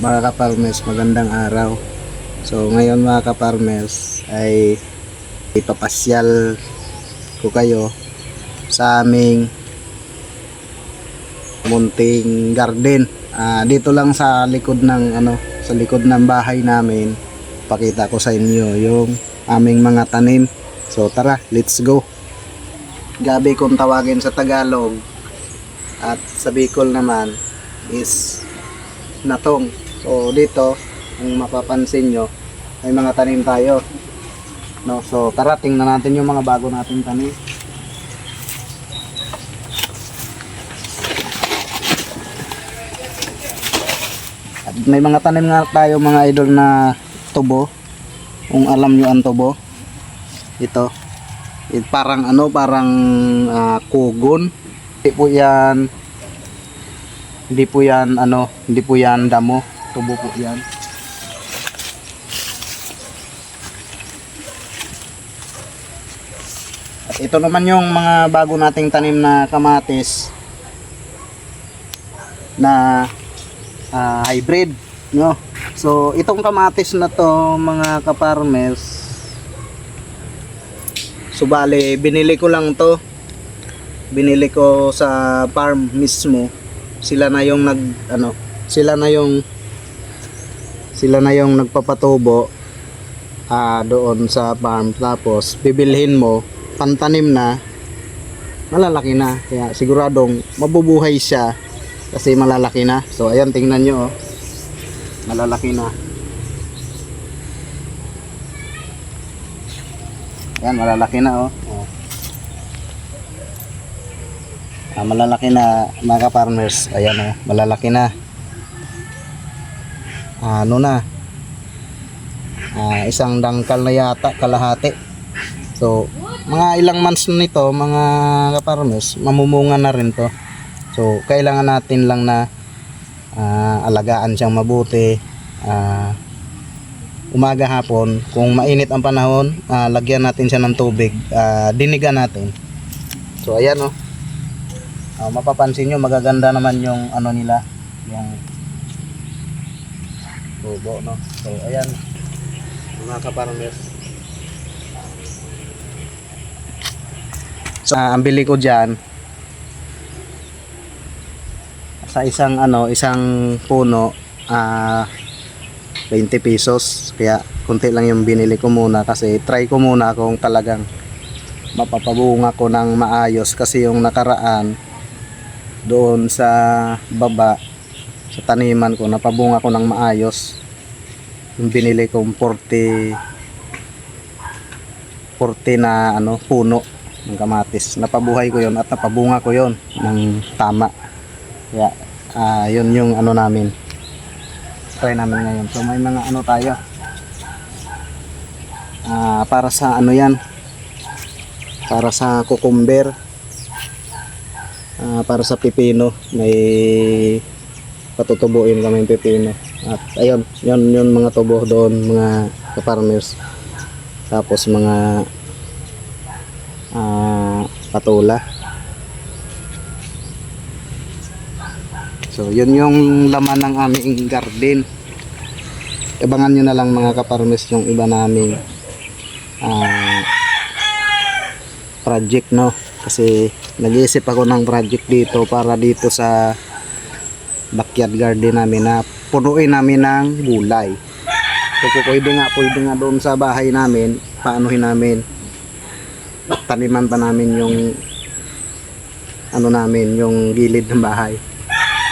mga kaparmers, magandang araw. So ngayon mga kaparmers ay ipapasyal ko kayo sa aming munting garden. Dito lang sa likod ng sa likod ng bahay namin. Pakita ko sa inyo yung aming mga tanim. So tara, let's go. Gabi kung tawagin sa Tagalog at sa Bicol naman is natong. So dito, kung mapapansin nyo, may mga tanim tayo. No, so tara, tingnan natin yung mga bago nating tanim. At may mga tanim nga tayo mga idol na tubo. Kung alam nyo ang tubo, ito. Parang kugon. Hindi po yan damo. Tubo po yan. At ito naman yung mga bago nating tanim na kamatis na hybrid, no? So itong kamatis na to mga kaparmers, so bale binili ko lang to. Binili ko sa farm mismo. Sila na yung sila na yung nagpapatubo doon sa farm. Tapos bibilhin mo, pantanim na, malalaki na. Kaya siguradong mabubuhay siya kasi malalaki na. So ayan, tingnan nyo, malalaki na. Ayan, malalaki na malalaki na mga farmers. Ayan malalaki na. Isang dangkal na yata, kalahati. So mga ilang months nito mga farmers, mamumunga na rin to. So kailangan natin lang na alagaan siyang mabuti. Umaga hapon, kung mainit ang panahon, lagyan natin siya ng tubig, dinigan natin. So ayan mapapansin nyo, magaganda naman yung nila, yung tubo, no? So ayan mga kaparmers. So ang bili ko dyan sa isang puno 20 pesos. Kaya konti lang yung binili ko muna kasi try ko muna kung talagang mapapabunga ko ng maayos. Kasi yung nakaraan doon sa baba sa taniman ko, napabunga ko ng maayos. Yung binili kong 40 na puno ng kamatis, napabuhay ko yon at napabunga ko yon ng tama. Kaya yun yung namin, try namin ngayon. So may mga tayo para sa yan, para sa cucumber, para sa pipino. May patutubuin kami yung pipino. At ayun, yun mga tubo doon mga farmers. Tapos mga patula. So yun yung laman ng aming garden. Abangan nyo na lang mga kaparmes yung iba naming project, no? Kasi nag-iisip ako ng project dito para dito sa backyard garden namin na punuin namin ng gulay. So pwede nga doon sa bahay namin, paanuhin namin, taniman pa namin yung yung gilid ng bahay.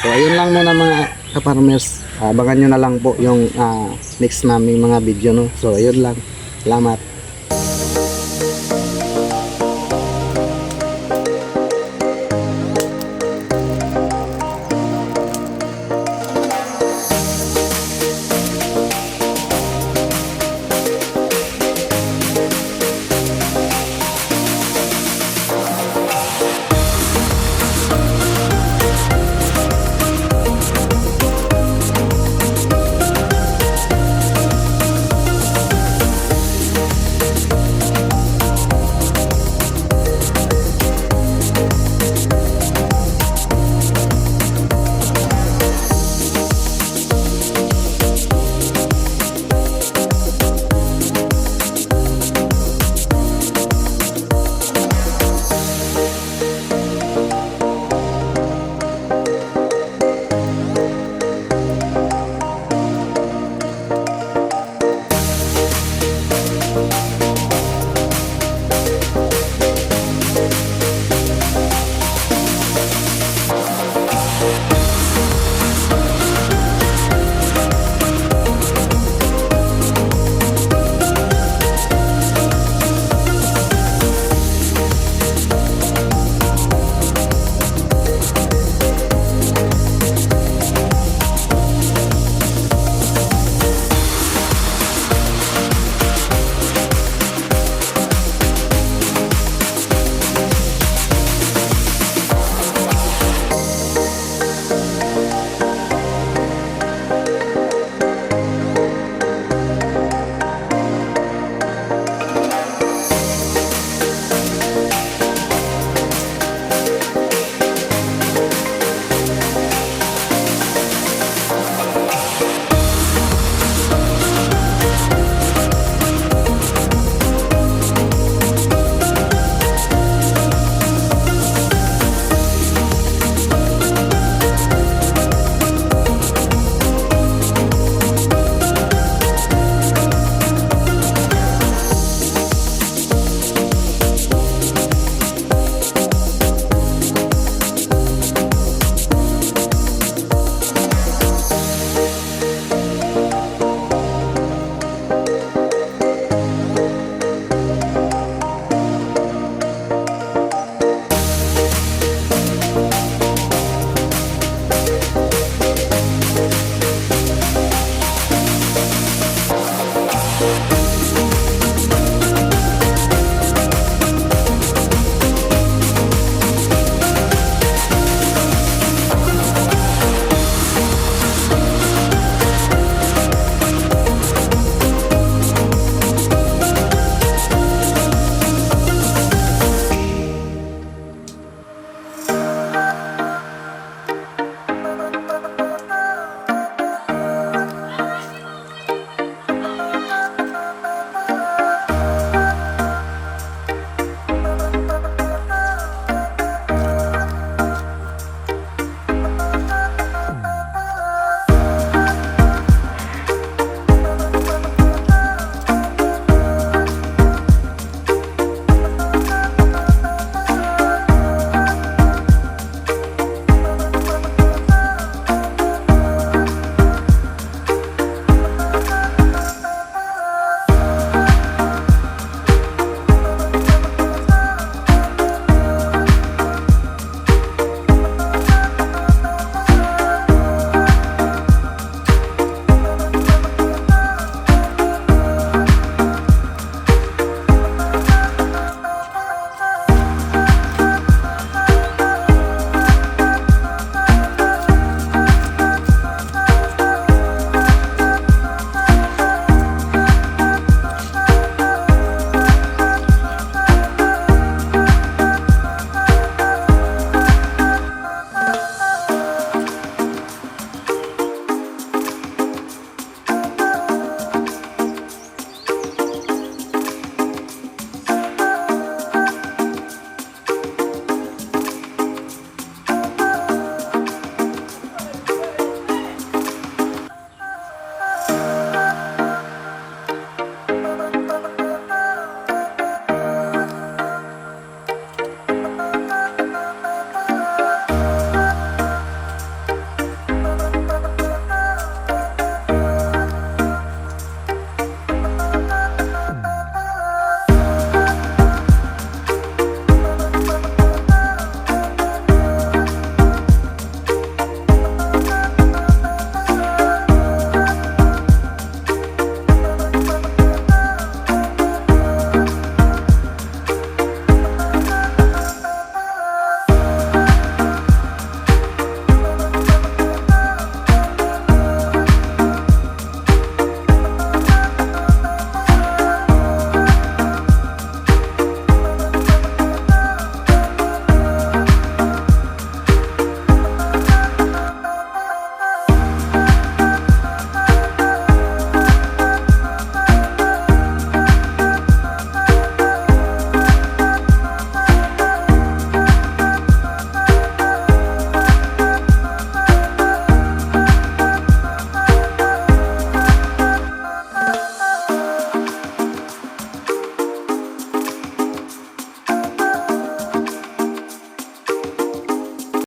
So ayun lang muna mga kaparmers. Abangan nyo na lang po yung next naming mga video, no? So ayun lang. Salamat.